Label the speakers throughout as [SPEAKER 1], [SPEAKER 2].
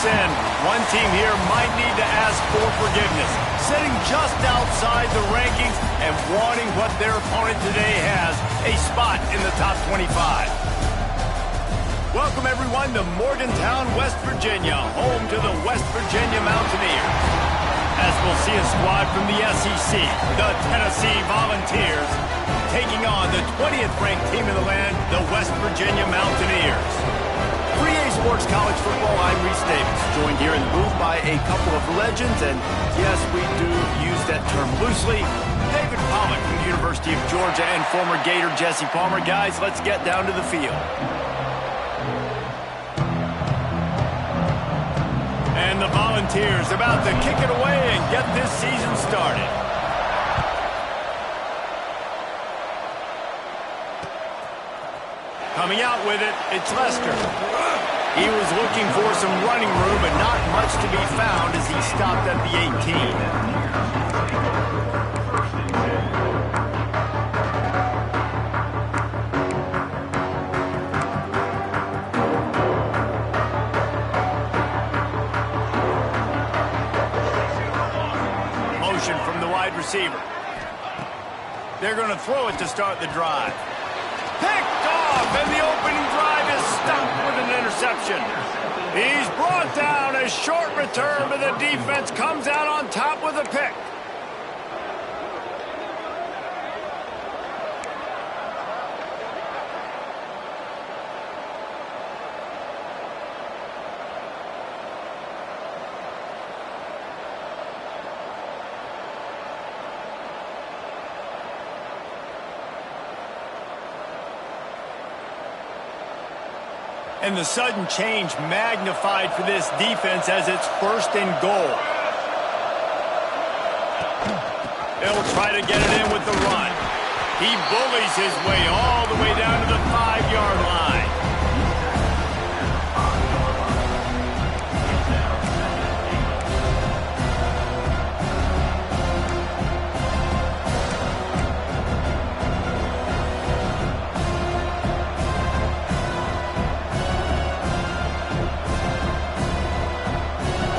[SPEAKER 1] sin. One team here might need to ask for forgiveness, sitting just outside the rankings and wanting what their opponent today has, a spot in the top 25. Welcome, everyone, to Morgantown, West Virginia, home to the West Virginia Mountaineers. As we'll see a squad from the SEC, the Tennessee Volunteers, taking on the 20th ranked team in the land, the West Virginia Mountaineers. 3A Sports College Football, I'm Reese Davis, joined here in the booth by a couple of legends, and yes, we do use that term loosely. David Pollock from the University of Georgia and former Gator Jesse Palmer. Guys, let's get down to the field. And the Volunteers about to kick it away and get this season started. Coming out with it, it's Lester. He was looking for some running room, but not much to be found as he stopped at the 18. Motion from the wide receiver. They're going to throw it to start the drive. Picked off, and the opening drive is stopped with an interception. He's brought down. A short return, but the defense comes out on top with a pick. And the sudden change magnified for this defense as it's 1st and goal. They'll try to get it in with the run. He bullies his way all the way down to the 5-yard line.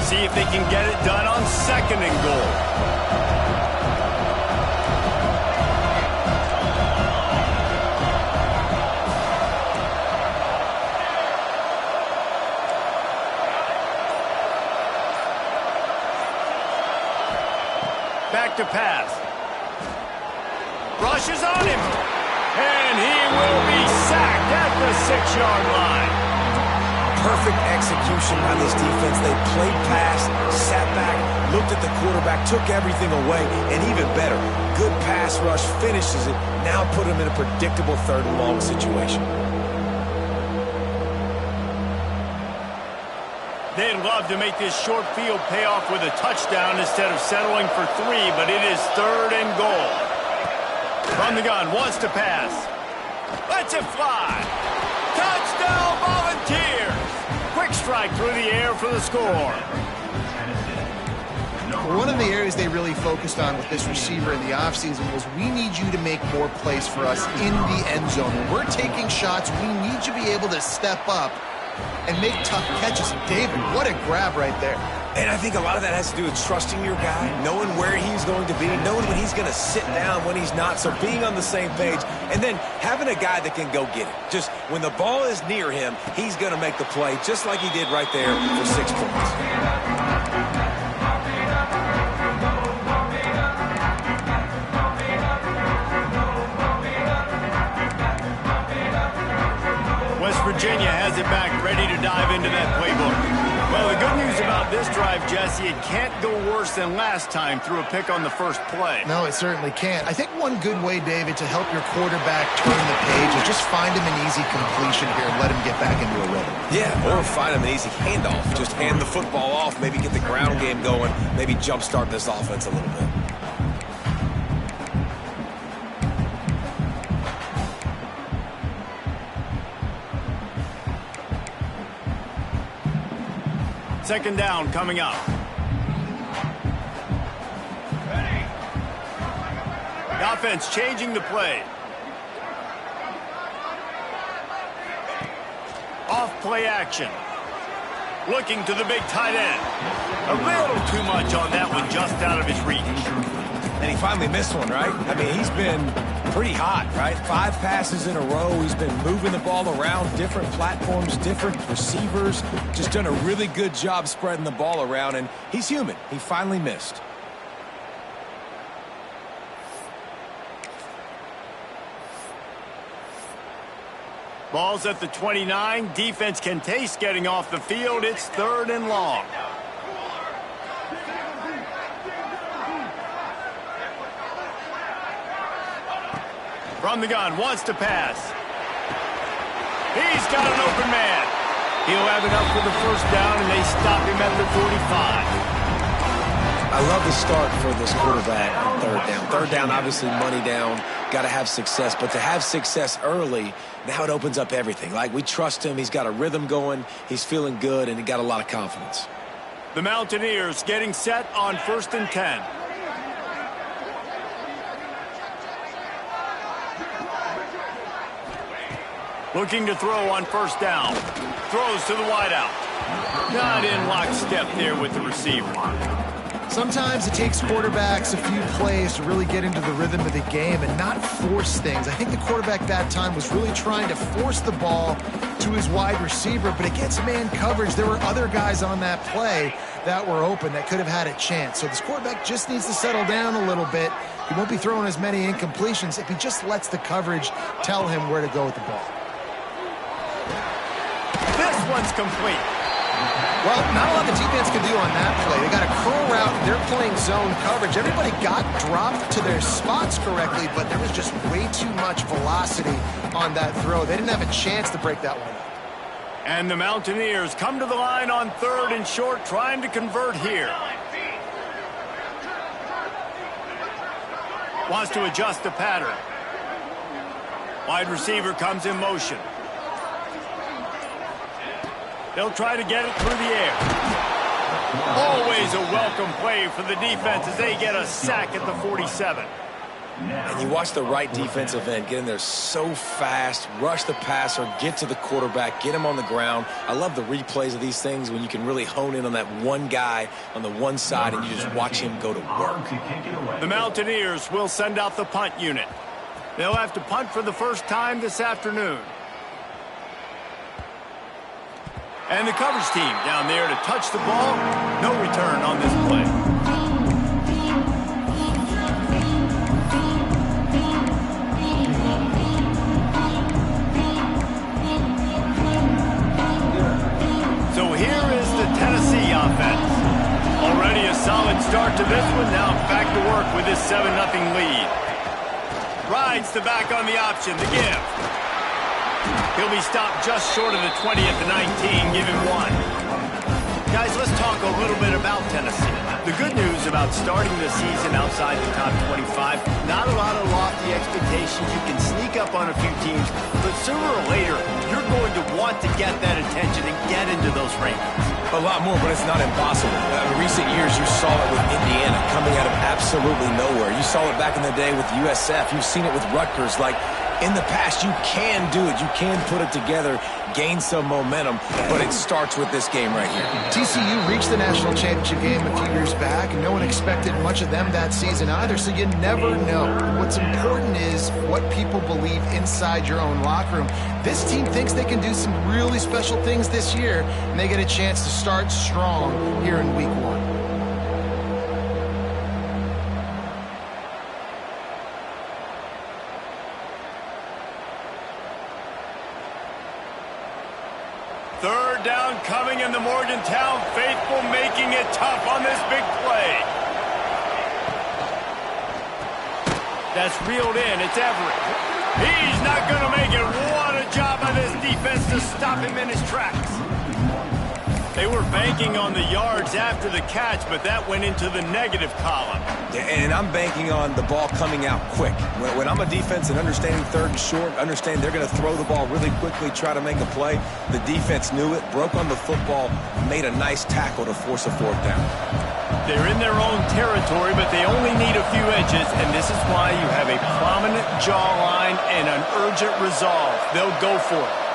[SPEAKER 1] See if they can get it done on 2nd and goal. Back to pass. Rushes on him. And he will be sacked at the 6-yard line.
[SPEAKER 2] Perfect execution by this defense. They played pass, sat back, looked at the quarterback, took everything away, and even better, good pass rush, finishes it, now put him in a predictable 3rd and long situation.
[SPEAKER 1] They'd love to make this short field pay off with a touchdown instead of settling for 3, but it is 3rd and goal. From the gun, wants to pass. Lets it fly. Touchdown, Volunteers! Quick strike through the air for the score.
[SPEAKER 3] One of the areas they really focused on with this receiver in the offseason was we need you to make more plays for us in the end zone. When we're taking shots, we need you to be able to step up and make tough catches. David, what a grab right there.
[SPEAKER 2] And I think a lot of that has to do with trusting your guy, knowing where he's going to be, knowing when he's going to sit down, when he's not, so being on the same page, and then having a guy that can go get it. Just when the ball is near him, he's going to make the play, just like he did right there for 6 points.
[SPEAKER 1] West Virginia has it back, ready to dive into that playbook. Well, the good news about this drive, Jesse, it can't go worse than last time through a pick on the first play.
[SPEAKER 3] No, it certainly can't. I think one good way, David, to help your quarterback turn the page is just find him an easy completion here and let him get back into a rhythm.
[SPEAKER 2] Yeah, or find him an easy handoff. Just hand the football off, maybe get the ground game going, maybe jumpstart this offense a little bit.
[SPEAKER 1] Second down coming up. The offense changing the play. Off play action. Looking to the big tight end. A little too much on that one, just out of his reach.
[SPEAKER 2] And he finally missed one, right? I mean, he's been pretty hot, right? 5 passes in a row. He's been moving the ball around different platforms, different receivers. Just done a really good job spreading the ball around, and he's human. He finally missed.
[SPEAKER 1] Ball's at the 29. Defense can taste getting off the field. It's 3rd and long. From the gun, wants to pass. He's got an open man. He'll have enough for the first down, and they stop him at the 45.
[SPEAKER 2] I love the start for this quarterback on 3rd down. 3rd down, obviously money down, got to have success. But to have success early, now it opens up everything. Like, we trust him. He's got a rhythm going. He's feeling good, and he got a lot of confidence.
[SPEAKER 1] The Mountaineers getting set on 1st and 10. Looking to throw on 1st down. Throws to the wideout. Not in lockstep there with the receiver.
[SPEAKER 3] Sometimes it takes quarterbacks a few plays to really get into the rhythm of the game and not force things. I think the quarterback that time was really trying to force the ball to his wide receiver, but against man coverage, there were other guys on that play that were open that could have had a chance. So this quarterback just needs to settle down a little bit. He won't be throwing as many incompletions if he just lets the coverage tell him where to go with the ball.
[SPEAKER 1] This one's complete.
[SPEAKER 3] Well, not a lot the defense can do on that play. They got a curl route. They're playing zone coverage. Everybody got dropped to their spots correctly, but there was just way too much velocity on that throw. They didn't have a chance to break that one up.
[SPEAKER 1] And the Mountaineers come to the line on 3rd and short, trying to convert here. Wants to adjust the pattern. Wide receiver comes in motion. They'll try to get it through the air. Always a welcome play for the defense as they get a sack at the 47.
[SPEAKER 2] And you watch the right defensive end get in there so fast, rush the passer, get to the quarterback, get him on the ground. I love the replays of these things when you can really hone in on that one guy on the one side and you just watch him go to work.
[SPEAKER 1] The Mountaineers will send out the punt unit. They'll have to punt for the first time this afternoon. And the coverage team down there to touch the ball. No return on this play. So here is the Tennessee offense. Already a solid start to this one. Now back to work with his 7-0 lead. Rides the back on the option, the give. He'll be stopped just short of the 20 at the 19, give him 1. Guys, let's talk a little bit about Tennessee. The good news about starting the season outside the top 25, not a lot of lofty expectations. You can sneak up on a few teams, but sooner or later, you're going to want to get that attention and get into those rankings.
[SPEAKER 2] A lot more, but it's not impossible. In recent years, you saw it with Indiana coming out of absolutely nowhere. You saw it back in the day with USF. You've seen it with Rutgers. Like, in the past, you can do it. You can put it together, gain some momentum, but it starts with this game right here.
[SPEAKER 3] TCU reached the national championship game a few years back, and no one expected much of them that season either, so you never know. What's important is what people believe inside your own locker room. This team thinks they can do some really special things this year, and they get a chance to start strong here in week 1.
[SPEAKER 1] Third down coming, in the Morgantown faithful making it tough on this big play. That's reeled in. It's Everett. He's not going to make it. What a job by this defense to stop him in his tracks. They were banking on the yards after the catch, but that went into the negative column.
[SPEAKER 2] Yeah, and I'm banking on the ball coming out quick. When I'm a defense and understanding 3rd and short, understand they're going to throw the ball really quickly, try to make a play. The defense knew it, broke on the football, made a nice tackle to force a 4th down.
[SPEAKER 1] They're in their own territory, but they only need a few inches, and this is why you have a prominent jawline and an urgent resolve. They'll go for it.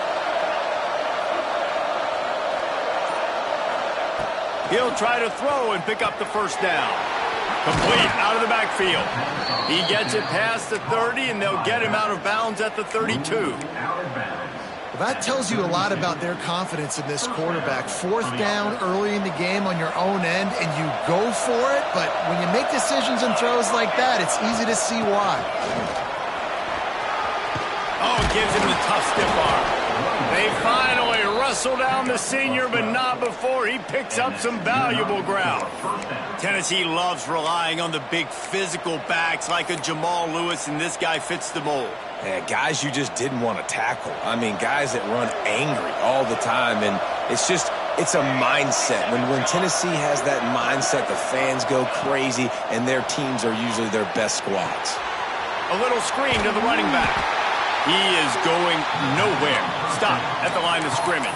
[SPEAKER 1] He'll try to throw and pick up the first down. Complete out of the backfield. He gets it past the 30, and they'll get him out of bounds at the 32.
[SPEAKER 3] Well, that tells you a lot about their confidence in this quarterback. Fourth down early in the game on your own end, and you go for it, but when you make decisions and throws like that, it's easy to see why.
[SPEAKER 1] Oh, it gives him the tough stiff arm. They finally wrestle down the senior, but not before he picks up some valuable ground. Tennessee loves relying on the big physical backs like a Jamal Lewis, and this guy fits the mold.
[SPEAKER 2] Yeah, guys you just didn't want to tackle. I mean, guys that run angry all the time, and it's a mindset. When Tennessee has that mindset, the fans go crazy, and their teams are usually their best squads.
[SPEAKER 1] A little screen to the running back. He is going nowhere. Stop at the line of scrimmage.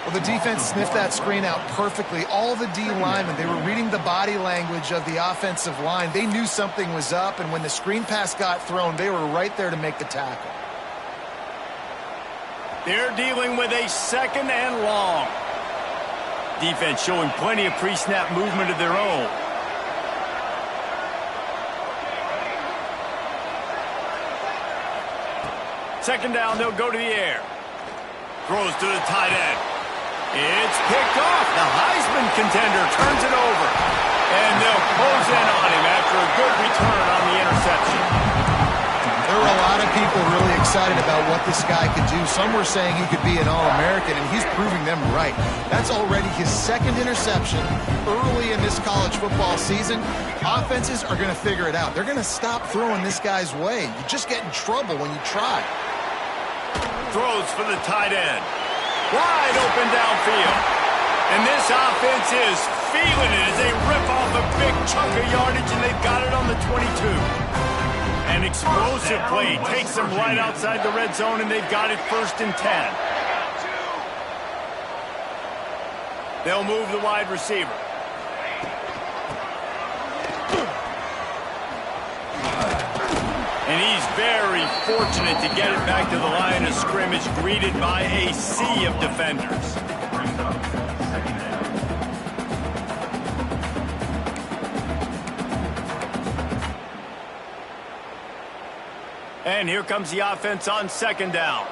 [SPEAKER 3] Well, the defense sniffed that screen out perfectly. All the D linemen, they were reading the body language of the offensive line. They knew something was up, and when the screen pass got thrown, they were right there to make the tackle.
[SPEAKER 1] They're dealing with a second and long. Defense showing plenty of pre-snap movement of their own. Second down, they'll go to the air. Throws to the tight end. It's picked off. The Heisman contender turns it over. And they'll close in on him after a good return on the interception.
[SPEAKER 3] There were a lot of people really excited about what this guy could do. Some were saying he could be an All-American, and he's proving them right. That's already his second interception early in this college football season. Offenses are going to figure it out. They're going to stop throwing this guy's way. You just get in trouble when you try.
[SPEAKER 1] Throws for the tight end. Wide open downfield. And this offense is feeling it as they rip off a big chunk of yardage, and they've got it on the 22. An explosive play takes them right outside the red zone, and they've got it 1st and 10. They'll move the wide receiver. And he's very fortunate to get it back to the line of scrimmage, greeted by a sea of defenders. And here comes the offense on second down.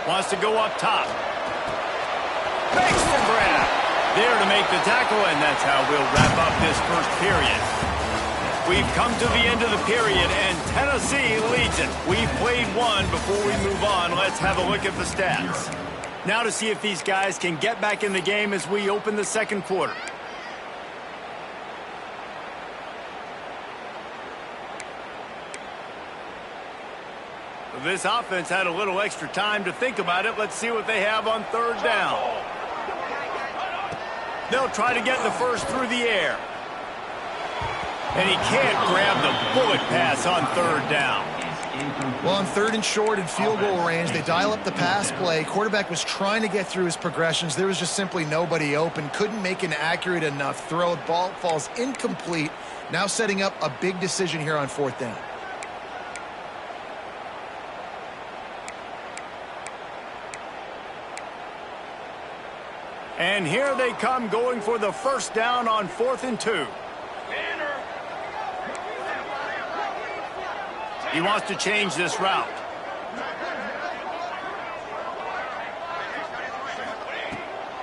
[SPEAKER 1] Wants to go up top. Makes the grab. There to make the tackle, and that's how we'll wrap up this first period. We've come to the end of the period, and Tennessee leads it. We've played one. Before we move on, let's have a look at the stats. Now to see if these guys can get back in the game as we open the second quarter. This offense had a little extra time to think about it. Let's see what they have on third down. They'll try to get the first through the air. And he can't grab the bullet pass on third down.
[SPEAKER 3] Well, on 3rd and short in field goal range, they dial up the pass play. Quarterback was trying to get through his progressions. There was just simply nobody open. Couldn't make an accurate enough throw. Ball falls incomplete. Now setting up a big decision here on 4th down.
[SPEAKER 1] And here they come, going for the first down on 4th and 2. He wants to change this route.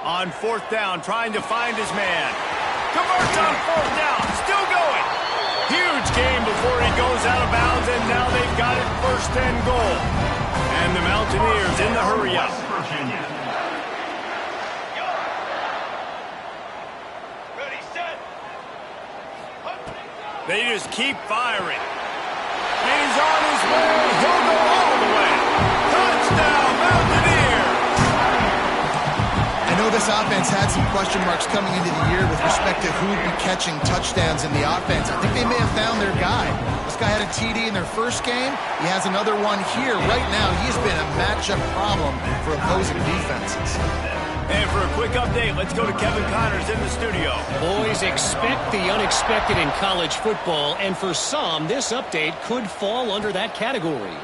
[SPEAKER 1] On 4th down, trying to find his man. Converts on 4th down, still going. Huge game before he goes out of bounds, and now they've got it 1st and goal. And the Mountaineers in the hurry-up. They just keep firing. And he's on his way. He'll go all the way. Touchdown, Mountaineers!
[SPEAKER 3] I know this offense had some question marks coming into the year with respect to who would be catching touchdowns in the offense. I think they may have found their guy. This guy had a TD in their first game. He has another one here. Right now, he's been a matchup problem for opposing defenses.
[SPEAKER 1] And for a quick update, let's go to Kevin Connors in the studio.
[SPEAKER 4] Boys, expect the unexpected in college football, and for some, this update could fall under that category.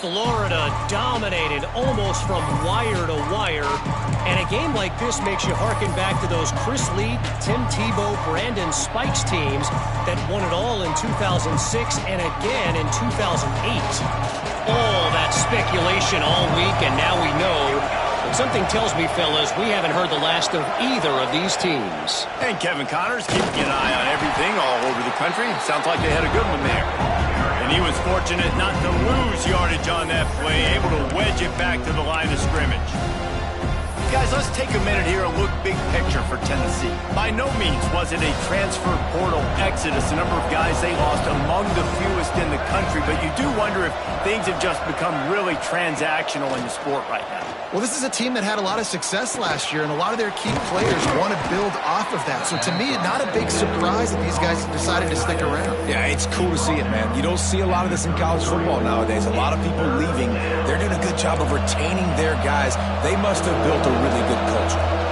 [SPEAKER 4] Florida dominated almost from wire to wire. And a game like this makes you harken back to those Chris Lee, Tim Tebow, Brandon Spikes teams that won it all in 2006 and again in 2008. All that speculation all week, and now we know. But something tells me, fellas, we haven't heard the last of either of these teams.
[SPEAKER 1] And Kevin Connors keeping an eye on everything all over the country. Sounds like they had a good one there. And he was fortunate not to lose yardage on that play, able to wedge it back to the line of scrimmage. Guys, let's take a minute here and look big picture for Tennessee. By no means was it a transfer portal exodus, the number of guys they lost among the fewest in the country, but you do wonder if things have just become really transactional in the sport right now.
[SPEAKER 3] Well, this is a team that had a lot of success last year, and a lot of their key players want to build off of that. So to me, not a big surprise that these guys have decided to stick around.
[SPEAKER 2] Yeah, it's cool to see it, man. You don't see a lot of this in college football nowadays. A lot of people leaving. They're doing a good job of retaining their guys. They must have built a really good culture.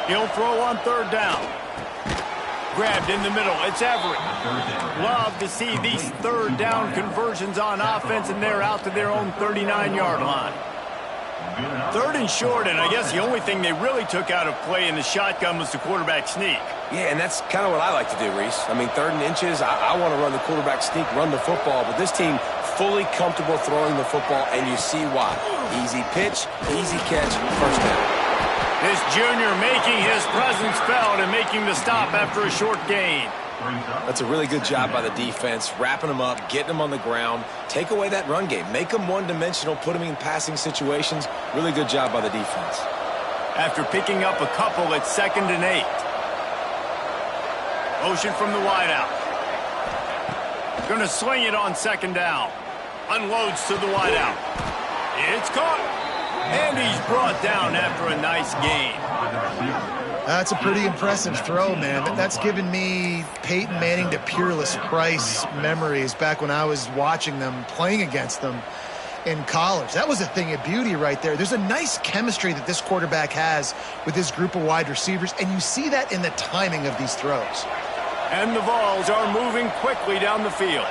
[SPEAKER 1] He'll throw on third down. Grabbed in the middle. It's Everett. Love to see these third down conversions on offense, and they're out to their own 39-yard line. Third and short, and I guess the only thing they really took out of play in the shotgun was the quarterback sneak.
[SPEAKER 2] Yeah, and that's kind of what I like to do, Reese. I mean, third and inches, I want to run the quarterback sneak, run the football, but this team fully comfortable throwing the football, and you see why. Easy pitch, easy catch, first down.
[SPEAKER 1] This junior making his presence felt and making the stop after a short gain.
[SPEAKER 2] That's a really good job by the defense, wrapping them up, getting them on the ground, take away that run game, make them one-dimensional, put them in passing situations. Really good job by the defense.
[SPEAKER 1] After picking up a couple at 2nd and 8. Motion from the wideout. Going to sling it on 2nd down. Unloads to the wideout. It's caught. And he's brought down after a nice gain.
[SPEAKER 3] That's a pretty impressive throw, man. That's given me Peyton Manning to Peerless Price memories back when I was watching them, playing against them in college. That was a thing of beauty right there. There's a nice chemistry that this quarterback has with his group of wide receivers, and you see that in the timing of these throws.
[SPEAKER 1] And the Vols are moving quickly down the field.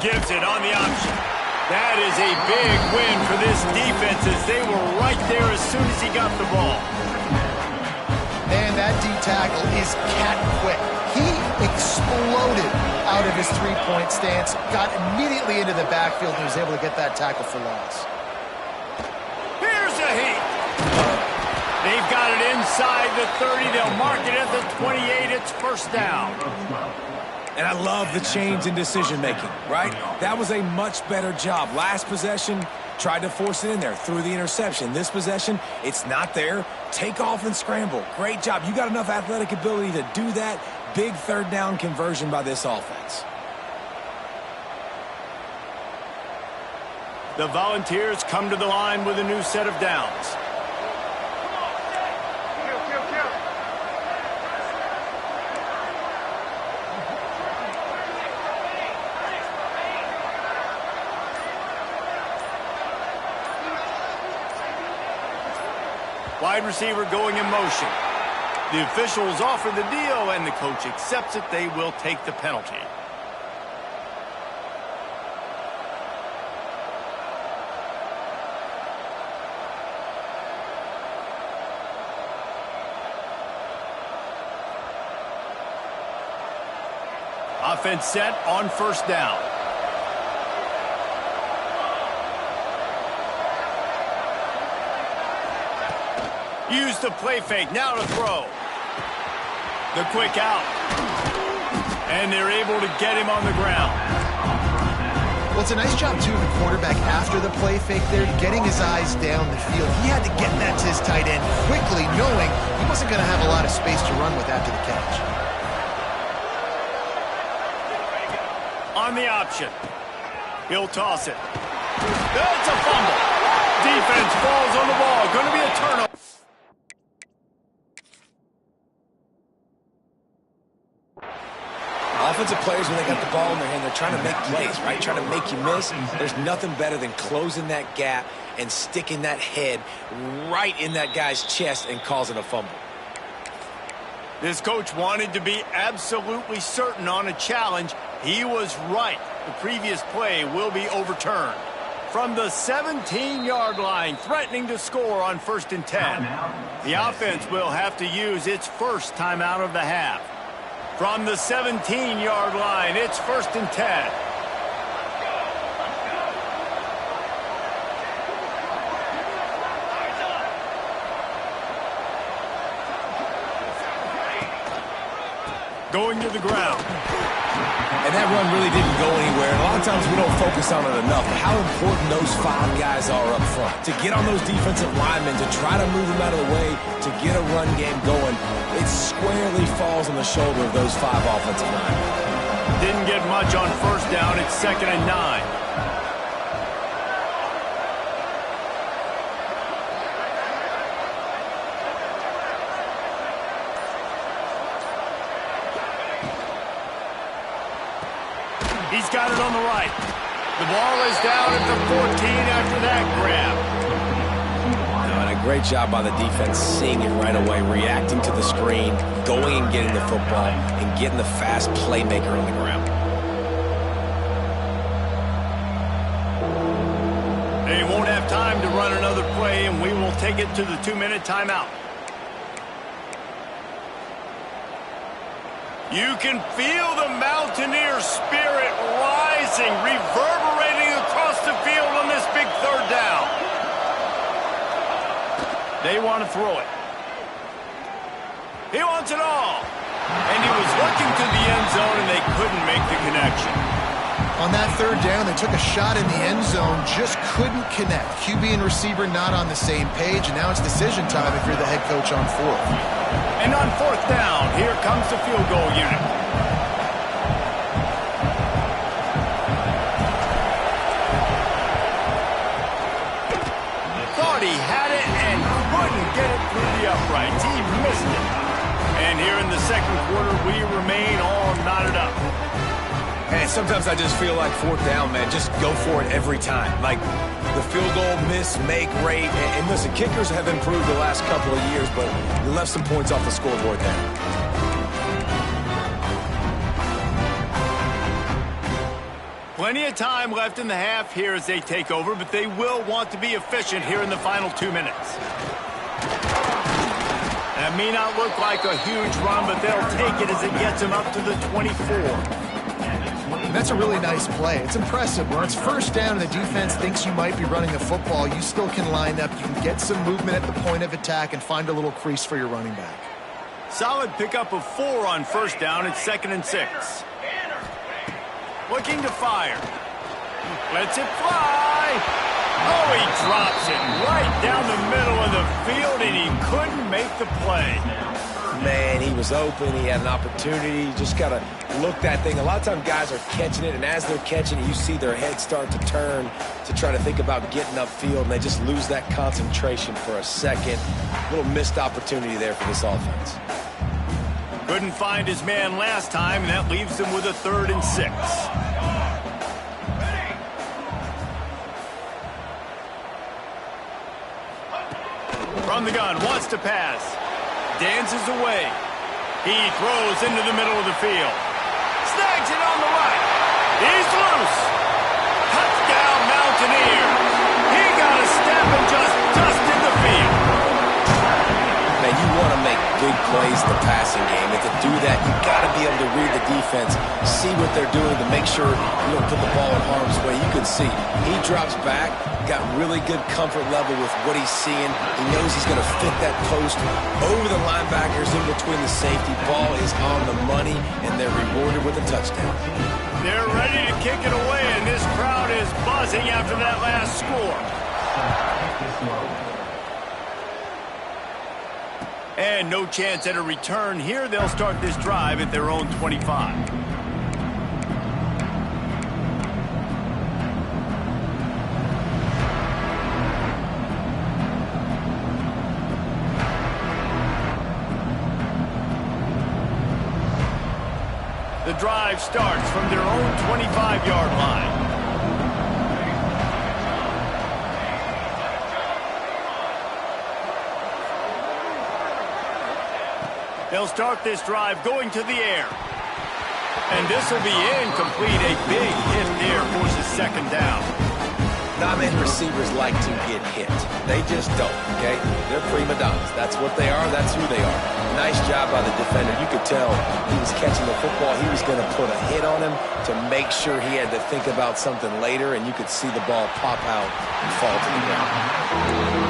[SPEAKER 1] Gives it on the option. That is a big win for this defense as they were right there as soon as he got the ball.
[SPEAKER 3] And that D-tackle is cat quick. He exploded out of his three-point stance, got immediately into the backfield, and was able to get that tackle for loss.
[SPEAKER 1] Here's a heat. They've got it inside the 30. They'll mark it at the 28. It's first down.
[SPEAKER 2] And I love the change in decision-making, right? That was a much better job. Last possession, tried to force it in there, threw the interception. This possession, it's not there. Take off and scramble. Great job. You got enough athletic ability to do that. Big third down conversion by this offense.
[SPEAKER 1] The Volunteers come to the line with a new set of downs. Wide receiver going in motion. The officials offer the deal, and the coach accepts it. They will take the penalty. Offense set on first down. Use the play fake, now to throw. The quick out. And they're able to get him on the ground.
[SPEAKER 3] Well, it's a nice job, too, of the quarterback after the play fake there, getting his eyes down the field. He had to get that to his tight end quickly, knowing he wasn't going to have a lot of space to run with after the catch.
[SPEAKER 1] On the option. He'll toss it. That's a fumble. Defense falls on the ball. Going to be a turnover.
[SPEAKER 2] Offensive players, when they got the ball in their hand, they're trying to make plays, right? Trying to make you miss. There's nothing better than closing that gap and sticking that head right in that guy's chest and causing a fumble.
[SPEAKER 1] This coach wanted to be absolutely certain on a challenge. He was right. The previous play will be overturned. From the 17-yard line, threatening to score on 1st and 10. The offense will have to use its first timeout of the half. From the 17-yard line, it's 1st and 10. Going to the ground.
[SPEAKER 2] And that run really didn't go anywhere. And a lot of times we don't focus on it enough. How important those 5 guys are up front. To get on those defensive linemen, to try to move them out of the way, to get a run game going, it squarely falls on the shoulder of those 5 offensive linemen.
[SPEAKER 1] Didn't get much on 1st down. It's 2nd and 9. He's got it on the right. The ball is down at the 14 after that grab.
[SPEAKER 2] And a great job by the defense seeing it right away, reacting to the screen, going and getting the football, and getting the fast playmaker on the ground.
[SPEAKER 1] They won't have time to run another play, and we will take it to the 2-minute timeout. You can feel the Mountaineer spirit rising, reverberating across the field on this big 3rd down. They want to throw it. He wants it all. And he was looking to the end zone, and they couldn't make the connection.
[SPEAKER 3] On that 3rd down, they took a shot in the end zone, just couldn't connect. QB and receiver not on the same page, and now it's decision time if you're the head coach on 4th.
[SPEAKER 1] And on 4th down, here comes the field goal unit. Thought he had it and couldn't get it through the uprights. He missed it. And here in the 2nd quarter, we remain all knotted up.
[SPEAKER 2] And sometimes I just feel like 4th down, man, just go for it every time. Like the field goal miss, make rate. And listen, kickers have improved the last couple of years, but you left some points off the scoreboard there.
[SPEAKER 1] Plenty of time left in the half here as they take over, but they will want to be efficient here in the final 2 minutes. That may not look like a huge run, but they'll take it as it gets them up to the 24.
[SPEAKER 3] That's a really nice play. It's impressive. When it's 1st down and the defense thinks you might be running the football, you still can line up. You can get some movement at the point of attack and find a little crease for your running back.
[SPEAKER 1] Solid pickup of 4 on 1st down. It's 2nd and 6. Looking to fire. Lets it fly. Oh, he drops it right down the middle of the field, and he couldn't make the play.
[SPEAKER 2] Man, he was open. He had an opportunity. You just got to look that thing. A lot of times guys are catching it, and as they're catching it, you see their head start to turn to try to think about getting upfield, and they just lose that concentration for a second. A little missed opportunity there for this offense.
[SPEAKER 1] Couldn't find his man last time, and that leaves them with a 3rd and 6. From the gun, wants to pass. Dances away. He throws into the middle of the field. Snags it on the right. He's loose. Touchdown, Mountaineers. He got a step and just dusted the field.
[SPEAKER 2] Man, you want to make big plays in the passing game, and to do that, you got to be able to read the defense, see what they're doing to make sure you don't put the ball in harm's way. You can see he drops back, got really good comfort level with what he's seeing. He knows he's going to fit that post over the linebackers in between the safety. Ball is on the money, and they're rewarded with a touchdown.
[SPEAKER 1] They're ready to kick it away, and this crowd is buzzing after that last score. And no chance at a return here. They'll start this drive at their own 25. The drive starts from their own 25-yard line. They'll start this drive going to the air. And this will be incomplete. A big hit there forces second down.
[SPEAKER 2] Not many receivers like to get hit. They just don't, okay? They're prima donnas. That's what they are. That's who they are. Nice job by the defender. You could tell he was catching the football. He was going to put a hit on him to make sure he had to think about something later, and you could see the ball pop out and fall to the ground.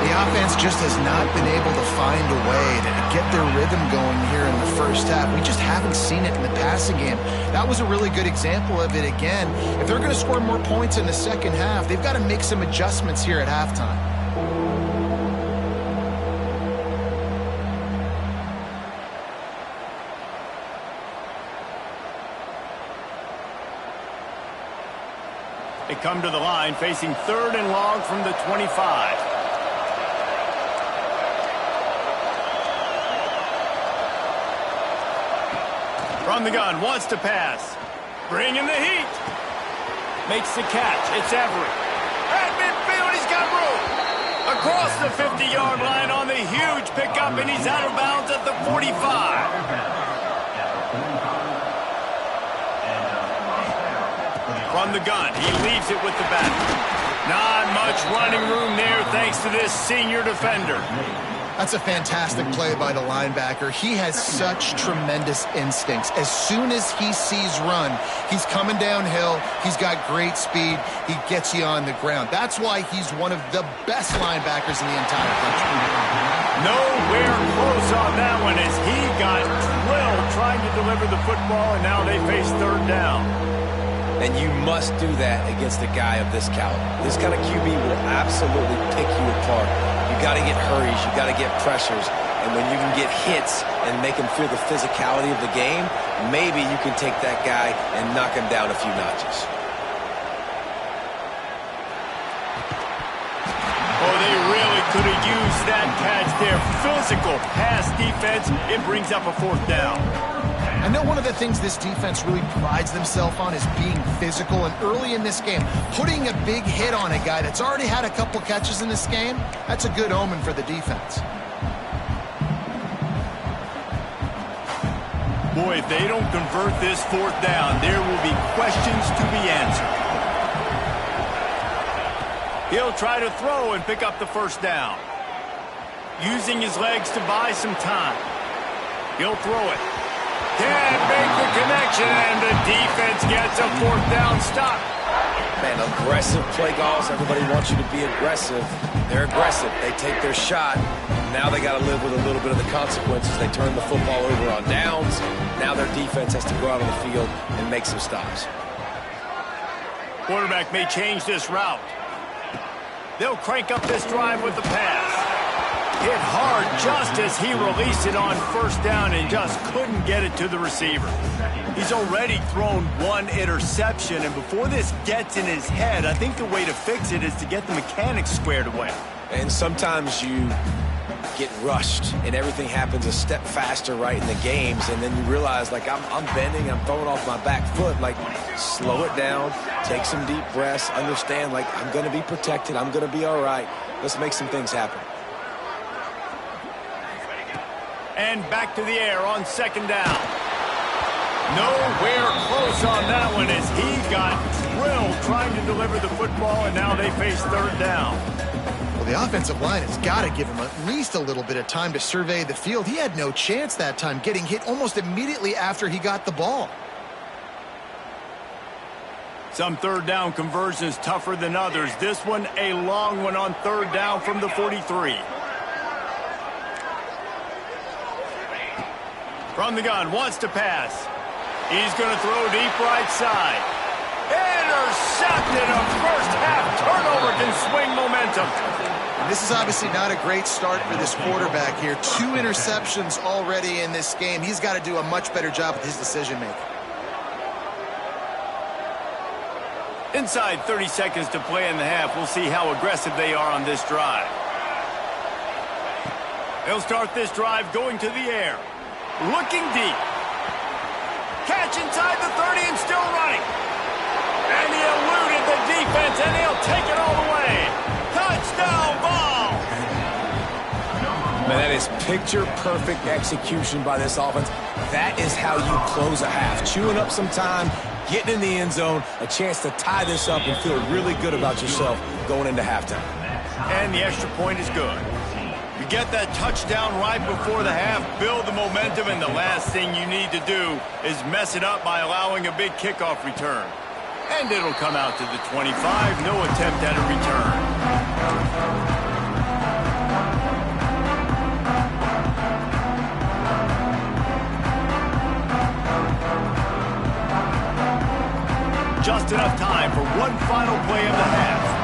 [SPEAKER 3] The offense just has not been able to find a way to get their rhythm going here in the first half. We just haven't seen it in the passing game. That was a really good example of it again. If they're going to score more points in the second half, they've got to make some adjustments here at halftime.
[SPEAKER 1] They come to the line facing 3rd and long from the 25. From the gun, wants to pass. Bringing the heat. Makes the catch. It's Everett. At midfield, he's got room. Across the 50-yard line on the huge pickup, and he's out of bounds at the 45. From the gun, he leaves it with the back. Not much running room there thanks to this senior defender.
[SPEAKER 3] That's a fantastic play by the linebacker. He has such tremendous instincts. As soon as he sees run, he's coming downhill. He's got great speed. He gets you on the ground. That's why he's one of the best linebackers in the entire country.
[SPEAKER 1] Nowhere close on that one as he got drilled trying to deliver the football, and now they face 3rd down.
[SPEAKER 2] And you must do that against a guy of this caliber. This kind of QB will absolutely pick you apart. You got to get hurries, you got to get pressures, and when you can get hits and make him feel the physicality of the game, maybe you can take that guy and knock him down a few notches.
[SPEAKER 1] Oh, they really could have used that catch there. Physical pass defense. It brings up a 4th down.
[SPEAKER 3] I know one of the things this defense really prides themselves on is being physical, and early in this game, putting a big hit on a guy that's already had a couple catches in this game, that's a good omen for the defense.
[SPEAKER 1] Boy, if they don't convert this 4th down, there will be questions to be answered. He'll try to throw and pick up the 1st down. Using his legs to buy some time. He'll throw it. Can't make the connection, and the defense gets a 4th down stop.
[SPEAKER 2] Man, aggressive play calls. Everybody wants you to be aggressive. They're aggressive. They take their shot. Now they got to live with a little bit of the consequences. They turn the football over on downs. Now their defense has to go out on the field and make some stops.
[SPEAKER 1] Quarterback may change this route. They'll crank up this drive with the pass. Hit hard just as he released it on 1st down and just couldn't get it to the receiver. He's already thrown 1 interception, and before this gets in his head, I think the way to fix it is to get the mechanics squared away.
[SPEAKER 2] And sometimes you get rushed and everything happens a step faster right in the games, and then you realize, like, I'm bending, I'm throwing off my back foot. Like, slow it down, take some deep breaths, understand, like, I'm going to be protected, I'm going to be all right. Let's make some things happen.
[SPEAKER 1] And back to the air on 2nd down. Nowhere close on that one as he got drilled trying to deliver the football, and now they face 3rd down.
[SPEAKER 3] Well, the offensive line has got to give him at least a little bit of time to survey the field. He had no chance that time, getting hit almost immediately after he got the ball.
[SPEAKER 1] Some 3rd down conversions tougher than others. This one a long one on 3rd down from the 43. From the gun, wants to pass. He's going to throw deep right side. Intercepted. A first half turnover can swing momentum.
[SPEAKER 3] And this is obviously not a great start for this quarterback here. 2 interceptions already in this game. He's got to do a much better job with his decision-making.
[SPEAKER 1] Inside 30 seconds to play in the half. We'll see how aggressive they are on this drive. They'll start this drive going to the air. Looking deep. Catch stretch inside the 30 and still running. And he eluded the defense, and he'll take it all the way. Touchdown ball!
[SPEAKER 2] Man, that is picture-perfect execution by this offense. That is how you close a half. Chewing up some time, getting in the end zone, a chance to tie this up and feel really good about yourself going into halftime.
[SPEAKER 1] And the extra point is good. You get that touchdown right before the half, build the momentum, and the last thing you need to do is mess it up by allowing a big kickoff return. And it'll come out to the 25, no attempt at a return. Just enough time for one final play of the half.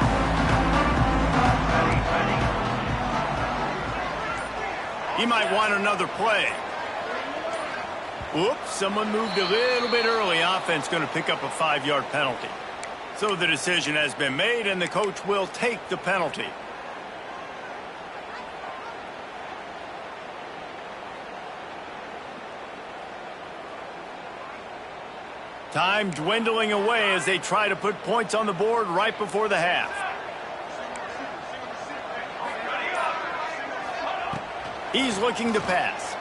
[SPEAKER 1] He might want another play. Oops, someone moved a little bit early. Offense going to pick up a 5-yard penalty. So the decision has been made, and the coach will take the penalty. Time dwindling away as they try to put points on the board right before the half. He's looking to pass.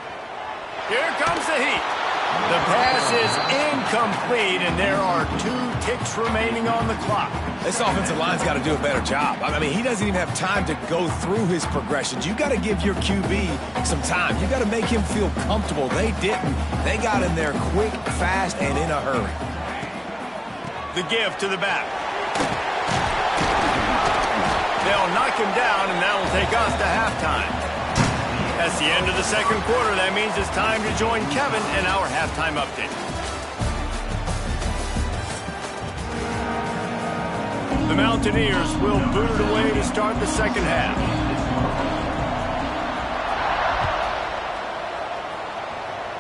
[SPEAKER 1] Here comes the heat. The pass is incomplete, and there are 2 ticks remaining on the clock.
[SPEAKER 2] This offensive line's got to do a better job. I mean, he doesn't even have time to go through his progressions. You got to give your QB some time. You got to make him feel comfortable. They didn't. They got in there quick, fast, and in a hurry.
[SPEAKER 1] The give to the back. They'll knock him down, and that'll take us to halftime. That's the end of the second quarter. That means it's time to join Kevin in our halftime update. The Mountaineers will boot it away to start the second half.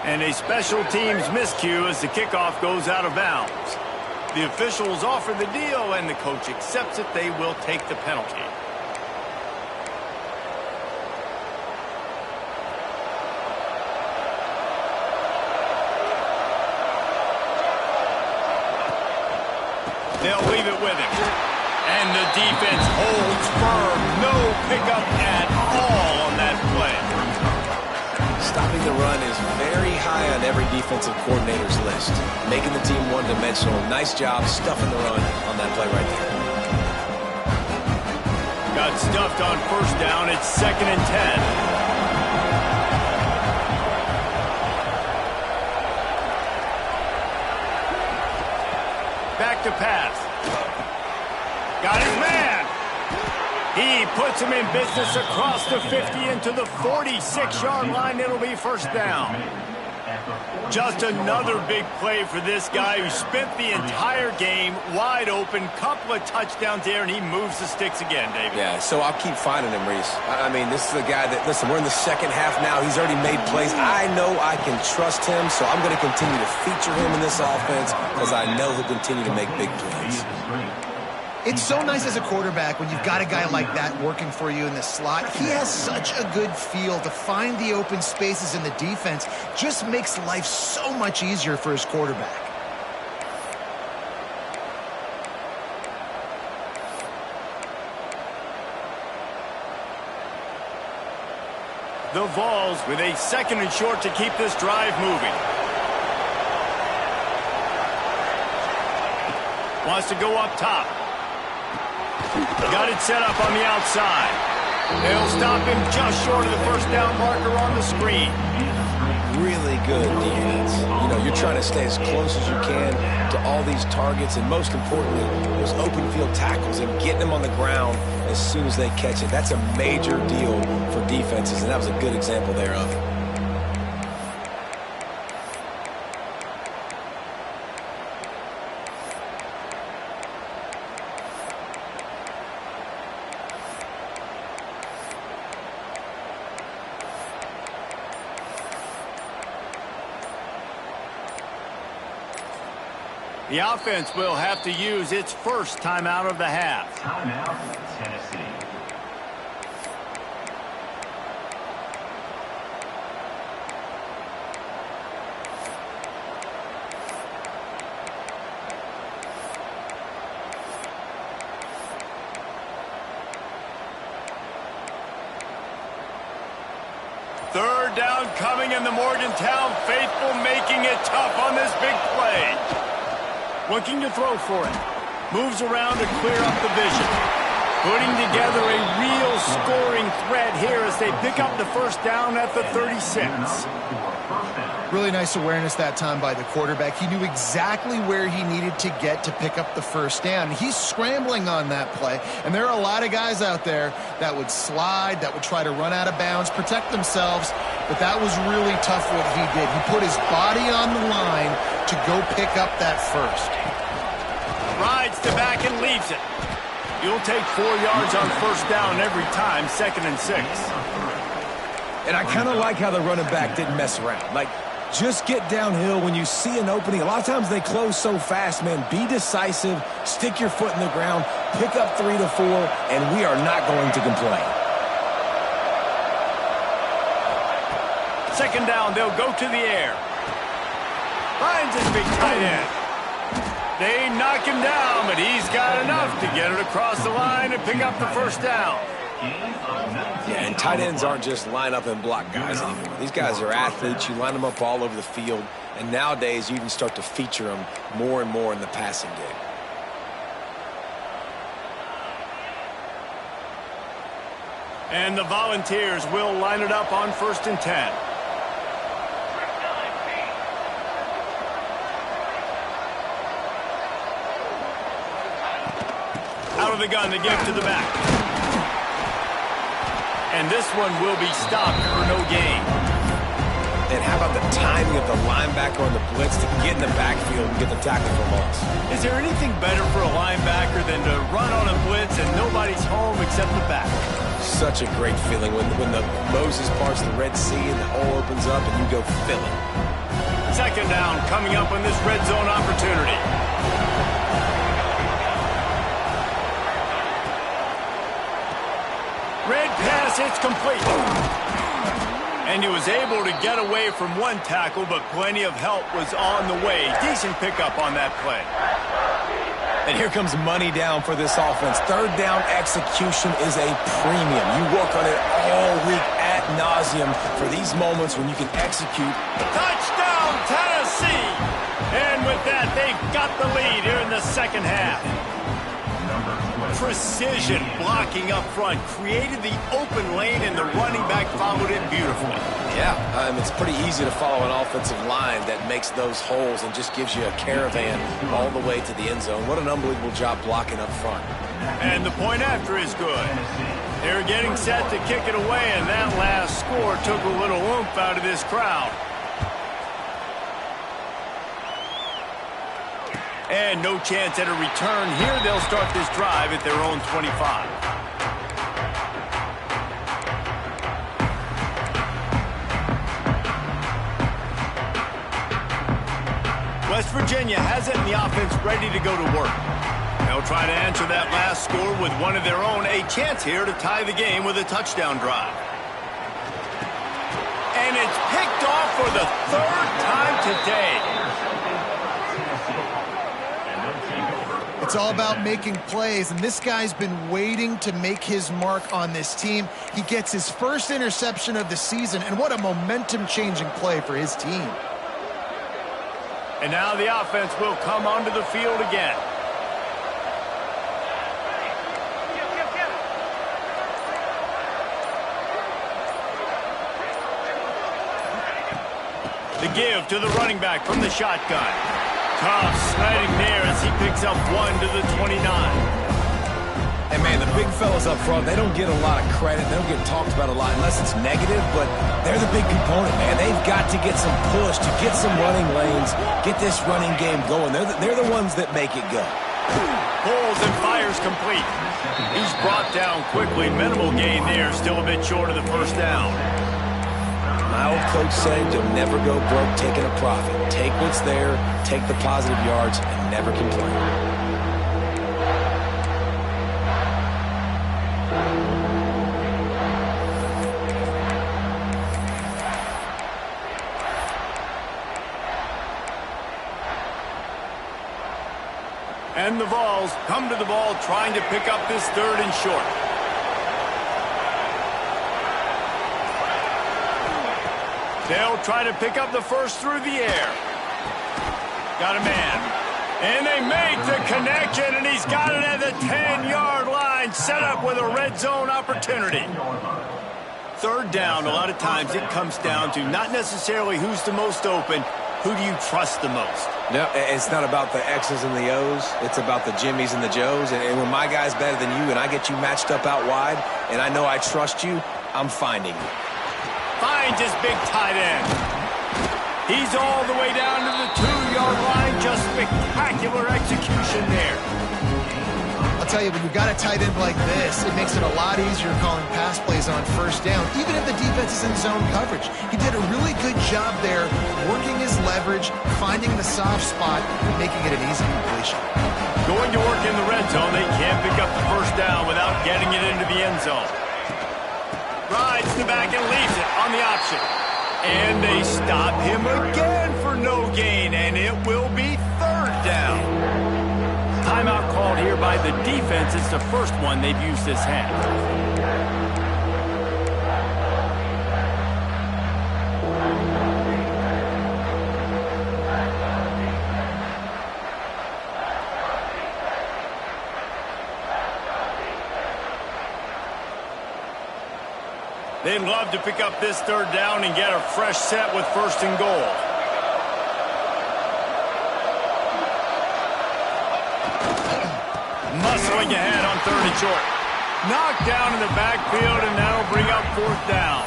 [SPEAKER 1] And a special teams miscue as the kickoff goes out of bounds. The officials offer the deal, and the coach accepts it. They will take the penalty. They'll leave it with him. And the defense holds firm. No pickup at all on that play.
[SPEAKER 2] Stopping the run is very high on every defensive coordinator's list. Making the team one-dimensional. Nice job stuffing the run on that play right there.
[SPEAKER 1] Got stuffed on first down. It's 2nd and 10. Back to pass. Got his man. He puts him in business across the 50 into the 46-yard line. It'll be first down. Just another big play for this guy who spent the entire game wide open. Couple of touchdowns there, and he moves the sticks again, David.
[SPEAKER 2] Yeah, so I'll keep finding him, Reese. I mean, this is a guy that, listen, we're in the second half now. He's already made plays. I know I can trust him, so I'm going to continue to feature him in this offense because I know he'll continue to make big plays.
[SPEAKER 3] It's so nice as a quarterback when you've got a guy like that working for you in the slot. He has such a good feel to find the open spaces in the defense. Just makes life so much easier for his quarterback.
[SPEAKER 1] The Vols with a 2nd and short to keep this drive moving. Wants to go up top. Got it set up on the outside. They'll stop him just short of the first down marker on the screen.
[SPEAKER 2] Really good defense. You know, you're trying to stay as close as you can to all these targets, and most importantly, those open field tackles and getting them on the ground as soon as they catch it. That's a major deal for defenses, and that was a good example there of it.
[SPEAKER 1] The offense will have to use its first timeout of the half.
[SPEAKER 5] Timeout, Tennessee.
[SPEAKER 1] Third down coming, and the Morgantown faithful making it tough on this big play. Looking to throw for it. Moves around to clear up the vision. Putting together a real scoring threat here as they pick up the first down at the 36.
[SPEAKER 3] Really nice awareness that time by the quarterback. He knew exactly where he needed to get to pick up the first down. He's scrambling on that play, and there are a lot of guys out there that would slide, that would try to run out of bounds, protect themselves, but that was really tough what he did. He put his body on the line to go pick up that first.
[SPEAKER 1] Rides to back and leaves it. You'll take 4 yards on first down every time, 2nd and 6.
[SPEAKER 2] And I kind of like how the running back didn't mess around. Like, just get downhill when you see an opening. A lot of times they close so fast, man. Be decisive, stick your foot in the ground, pick up 3 to 4, and we are not going to complain.
[SPEAKER 1] 2nd down, they'll go to the air. Finds his big tight end. They knock him down, but he's got enough to get it across the line and pick up the first down.
[SPEAKER 2] Yeah, and tight ends aren't just line up and block guys anymore. These guys are athletes. You line them up all over the field, and nowadays you can start to feature them more and more in the passing game.
[SPEAKER 1] And the Volunteers will line it up on 1st and 10. Out of the gun, the give to the back. And this one will be stopped for no gain.
[SPEAKER 2] And how about the timing of the linebacker on the blitz to get in the backfield and get the tackle for loss?
[SPEAKER 1] Is there anything better for a linebacker than to run on a blitz and nobody's home except the back?
[SPEAKER 2] Such a great feeling when the Moses parts the Red Sea and the hole opens up and you go fill it.
[SPEAKER 1] 2nd down coming up on this red zone opportunity. Red pass, it's complete. And he was able to get away from one tackle, but plenty of help was on the way. Decent pickup on that play.
[SPEAKER 2] And here comes money down for this offense. 3rd down execution is a premium. You work on it all week ad nauseum for these moments when you can execute.
[SPEAKER 1] Touchdown, Tennessee! And with that, they've got the lead here in the 2nd half. Precision blocking up front created the open lane, and the running back followed it beautifully.
[SPEAKER 2] Yeah, it's pretty easy to follow an offensive line that makes those holes and just gives you a caravan all the way to the end zone. What an unbelievable job blocking up front.
[SPEAKER 1] And the point after is good. They're getting set to kick it away, and that last score took a little oomph out of this crowd. And no chance at a return here. They'll start this drive at their own 25. West Virginia has it in the offense ready to go to work. They'll try to answer that last score with one of their own. A chance here to tie the game with a touchdown drive. And it's picked off for the 3rd time today.
[SPEAKER 3] It's all about making plays, and this guy's been waiting to make his mark on this team. He gets his first interception of the season, and what a momentum-changing play for his team.
[SPEAKER 1] And now the offense will come onto the field again. The give to the running back from the shotgun. Tough sliding there as he picks up 1 to the 29.
[SPEAKER 2] And, man, the big fellas up front, they don't get a lot of credit. They don't get talked about a lot unless it's negative, but they're the big component, man. They've got to get some push, to get some running lanes, get this running game going. They're the ones that make it go.
[SPEAKER 1] Pulls and fires complete. He's brought down quickly. Minimal gain there, still a bit short of the first down.
[SPEAKER 2] My old coach said you'll never go broke taking a profit. Take what's there, take the positive yards, and never complain.
[SPEAKER 1] And the Vols come to the ball trying to pick up this 3rd and short. They'll try to pick up the first through the air. Got a man. And they make the connection, and he's got it at the 10-yard line, set up with a red zone opportunity. Third down, a lot of times it comes down to not necessarily who's the most open, who do you trust the most?
[SPEAKER 2] No, it's not about the X's and the O's. It's about the Jimmies and the Joes. And when my guy's better than you and I get you matched up out wide, and I know I trust you, I'm finding you.
[SPEAKER 1] Finds his big tight end. He's all the way down to the 2-yard line. Just spectacular execution there.
[SPEAKER 3] I'll tell you, when you've got a tight end like this, it makes it a lot easier calling pass plays on first down, even if the defense is in zone coverage. He did a really good job there, working his leverage, finding the soft spot, and making it an easy completion.
[SPEAKER 1] Going to work in the red zone, they can't pick up the first down without getting it into the end zone. Rides the back and leaves it on the option. And they stop him again for no gain, and it will be third down. Timeout called here by the defense. It's the first one they've used this half. They'd love to pick up this third down and get a fresh set with first and goal. Muscling ahead on third and short. Knocked down in the backfield, and that'll bring up fourth down.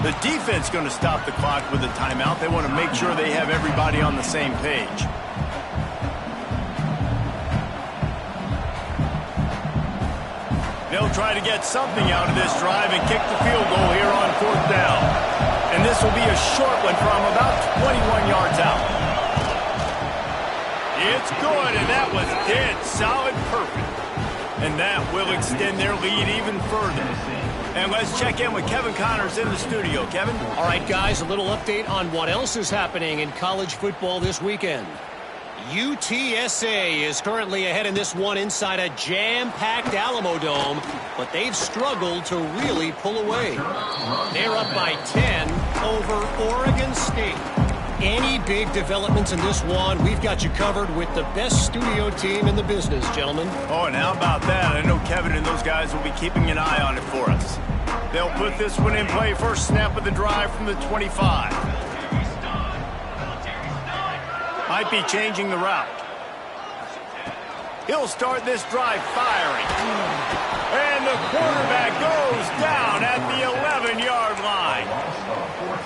[SPEAKER 1] The defense going to stop the clock with a timeout. They want to make sure they have everybody on the same page. They'll try to get something out of this drive and kick the field goal here on fourth down. And this will be a short one from about 21 yards out. It's good, and that was dead solid perfect. And that will extend their lead even further. And let's check in with Kevin Connors in the studio. Kevin?
[SPEAKER 4] All right, guys, a little update on what else is happening in college football this weekend. UTSA is currently ahead in this one inside a jam-packed Alamo Dome, but they've struggled to really pull away. They're up by 10 over Oregon State. Any big developments in this one, we've got you covered with the best studio team in the business, gentlemen.
[SPEAKER 1] Oh, and how about that? I know Kevin and those guys will be keeping an eye on it for us. They'll put this one in play first snap of the drive from the 25. Might be changing the route. He'll start this drive firing. And the quarterback goes down at the 11-yard line.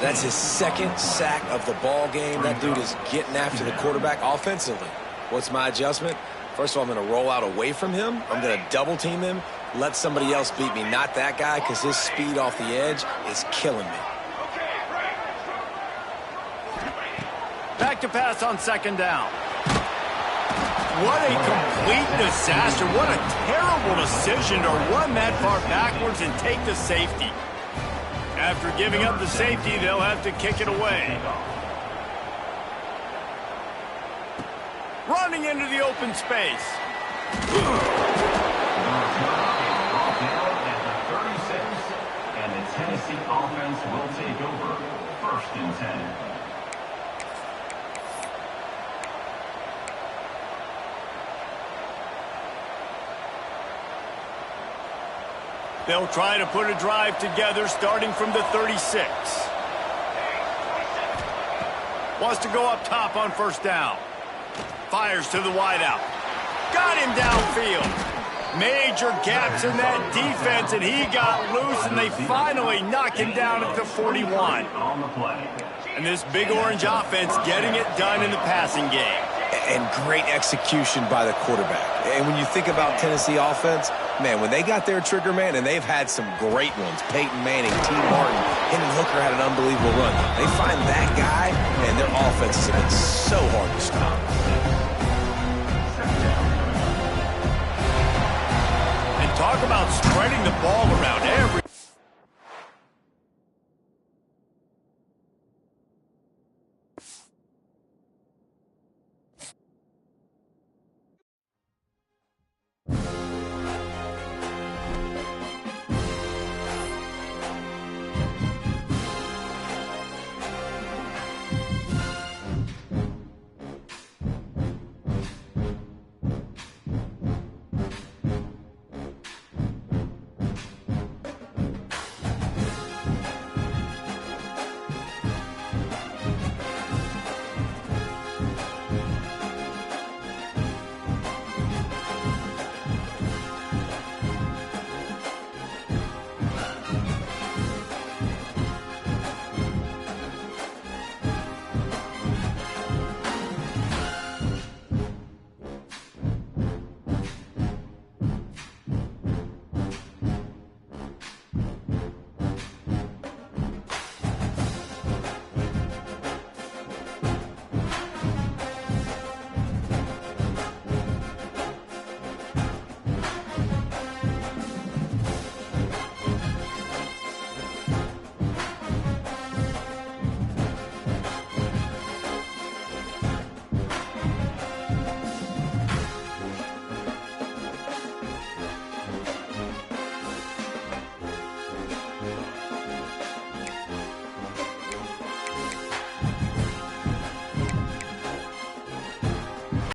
[SPEAKER 2] That's his second sack of the ball game. That dude is getting after the quarterback offensively. What's my adjustment? First of all, I'm going to roll out away from him. I'm going to double team him. Let somebody else beat me, not that guy, because his speed off the edge is killing me.
[SPEAKER 1] Back to pass on second down. What a complete disaster. What a terrible decision to run that far backwards and take the safety. After giving up the safety, they'll have to kick it away. Running into the open space.
[SPEAKER 5] And the Tennessee offense will take over. First and 10.
[SPEAKER 1] They'll try to put a drive together starting from the 36. Wants to go up top on first down. Fires to the wideout. Got him downfield. Major gaps in that defense, and he got loose, and they finally knock him down at the 41. And this big orange offense getting it done in the passing game.
[SPEAKER 2] And great execution by the quarterback. And when you think about Tennessee offense, man, when they got their trigger man, and they've had some great ones, Peyton Manning, T. Martin, Hendon Hooker had an unbelievable run. They find that guy, and their offenses have been so hard to stop.